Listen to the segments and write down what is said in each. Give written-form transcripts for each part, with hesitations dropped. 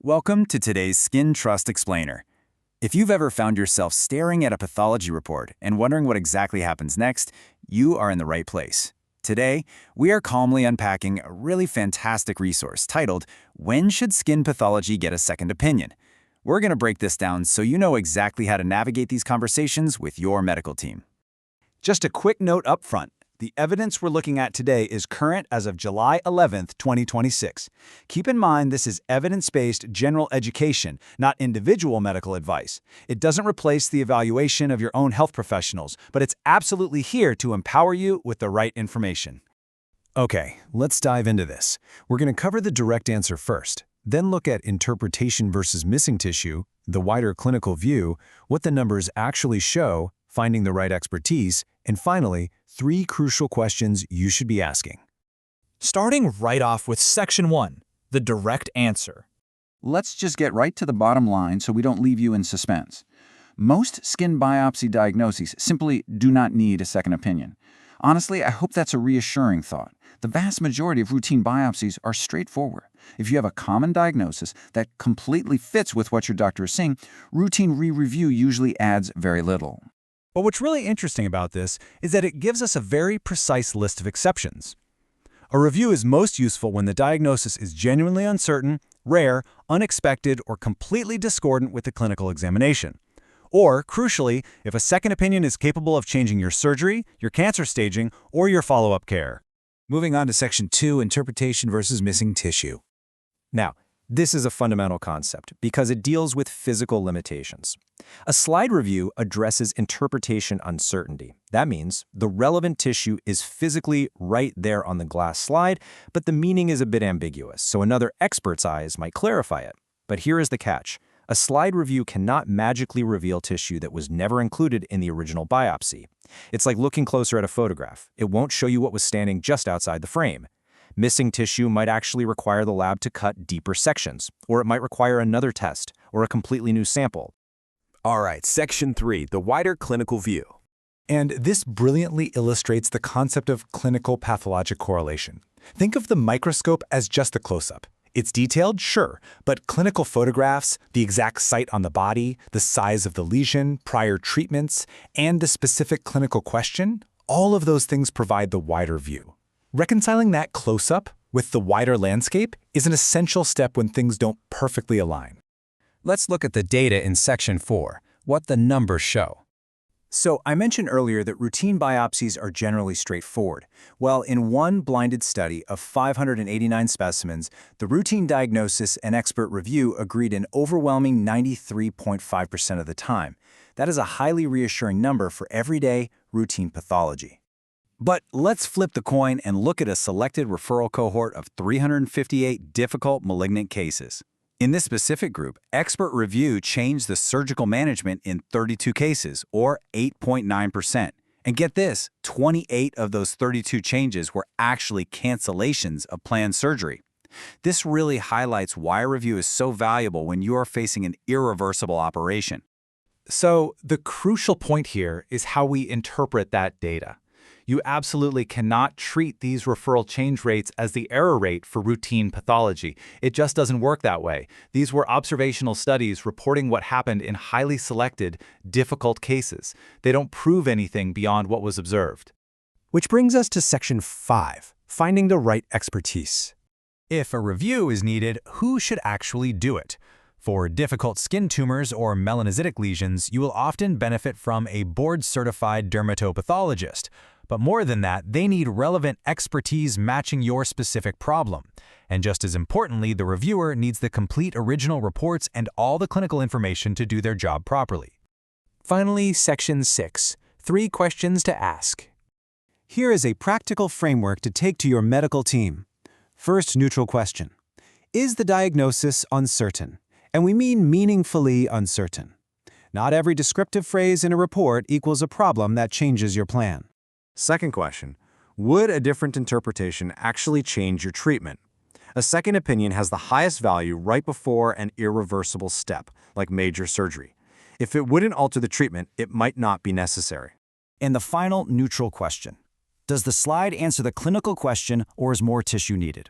Welcome to today's Skin Trust Explainer. If you've ever found yourself staring at a pathology report and wondering what exactly happens next, you are in the right place. Today, we are calmly unpacking a really fantastic resource titled, When Should Skin Pathology Get a Second Opinion? We're going to break this down so you know exactly how to navigate these conversations with your medical team. Just a quick note up front. The evidence we're looking at today is current as of July 11th, 2026. Keep in mind this is evidence-based general education, not individual medical advice. It doesn't replace the evaluation of your own health professionals, but it's absolutely here to empower you with the right information. Okay, let's dive into this. We're going to cover the direct answer first, then look at interpretation versus missing tissue, the wider clinical view, what the numbers actually show, finding the right expertise, and finally, 3 crucial questions you should be asking. Starting right off with Section 1, the direct answer. Let's just get right to the bottom line so we don't leave you in suspense. Most skin biopsy diagnoses simply do not need a second opinion. Honestly, I hope that's a reassuring thought. The vast majority of routine biopsies are straightforward. If you have a common diagnosis that completely fits with what your doctor is seeing, routine re-review usually adds very little. But what's really interesting about this is that it gives us a very precise list of exceptions. A review is most useful when the diagnosis is genuinely uncertain, rare, unexpected, or completely discordant with the clinical examination. Or, crucially, if a second opinion is capable of changing your surgery, your cancer staging, or your follow-up care. Moving on to Section 2, interpretation versus missing tissue. Now, this is a fundamental concept because it deals with physical limitations. A slide review addresses interpretation uncertainty. That means the relevant tissue is physically right there on the glass slide, but the meaning is a bit ambiguous, so another expert's eyes might clarify it. But here is the catch. A slide review cannot magically reveal tissue that was never included in the original biopsy. It's like looking closer at a photograph. It won't show you what was standing just outside the frame. Missing tissue might actually require the lab to cut deeper sections, or it might require another test, or a completely new sample. All right, Section 3, the wider clinical view. And this brilliantly illustrates the concept of clinical pathologic correlation. Think of the microscope as just a close-up. It's detailed, sure, but clinical photographs, the exact site on the body, the size of the lesion, prior treatments, and the specific clinical question, all of those things provide the wider view. Reconciling that close-up with the wider landscape is an essential step when things don't perfectly align. Let's look at the data in Section 4, what the numbers show. So, I mentioned earlier that routine biopsies are generally straightforward. Well, in one blinded study of 589 specimens, the routine diagnosis and expert review agreed an overwhelming 93.5% of the time. That is a highly reassuring number for everyday routine pathology. But let's flip the coin and look at a selected referral cohort of 358 difficult malignant cases. In this specific group, expert review changed the surgical management in 32 cases, or 8.9%. And get this, 28 of those 32 changes were actually cancellations of planned surgery. This really highlights why a review is so valuable when you are facing an irreversible operation. So, the crucial point here is how we interpret that data. You absolutely cannot treat these referral change rates as the error rate for routine pathology. It just doesn't work that way. These were observational studies reporting what happened in highly selected, difficult cases. They don't prove anything beyond what was observed. Which brings us to Section 5, finding the right expertise. If a review is needed, who should actually do it? For difficult skin tumors or melanocytic lesions, you will often benefit from a board-certified dermatopathologist. But more than that, they need relevant expertise matching your specific problem. And just as importantly, the reviewer needs the complete original reports and all the clinical information to do their job properly. Finally, Section 6, 3 questions to ask. Here is a practical framework to take to your medical team. First, neutral question. Is the diagnosis uncertain? And we mean meaningfully uncertain. Not every descriptive phrase in a report equals a problem that changes your plan. Second question, would a different interpretation actually change your treatment? A second opinion has the highest value right before an irreversible step, like major surgery. If it wouldn't alter the treatment, it might not be necessary. And the final neutral question. Does the slide answer the clinical question or is more tissue needed?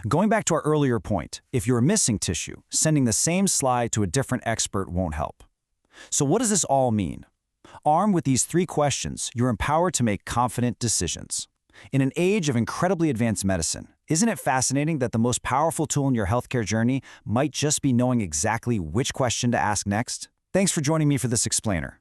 Going back to our earlier point, if you're missing tissue, sending the same slide to a different expert won't help. So what does this all mean? Armed with these 3 questions, you're empowered to make confident decisions. In an age of incredibly advanced medicine, isn't it fascinating that the most powerful tool in your healthcare journey might just be knowing exactly which question to ask next? Thanks for joining me for this explainer.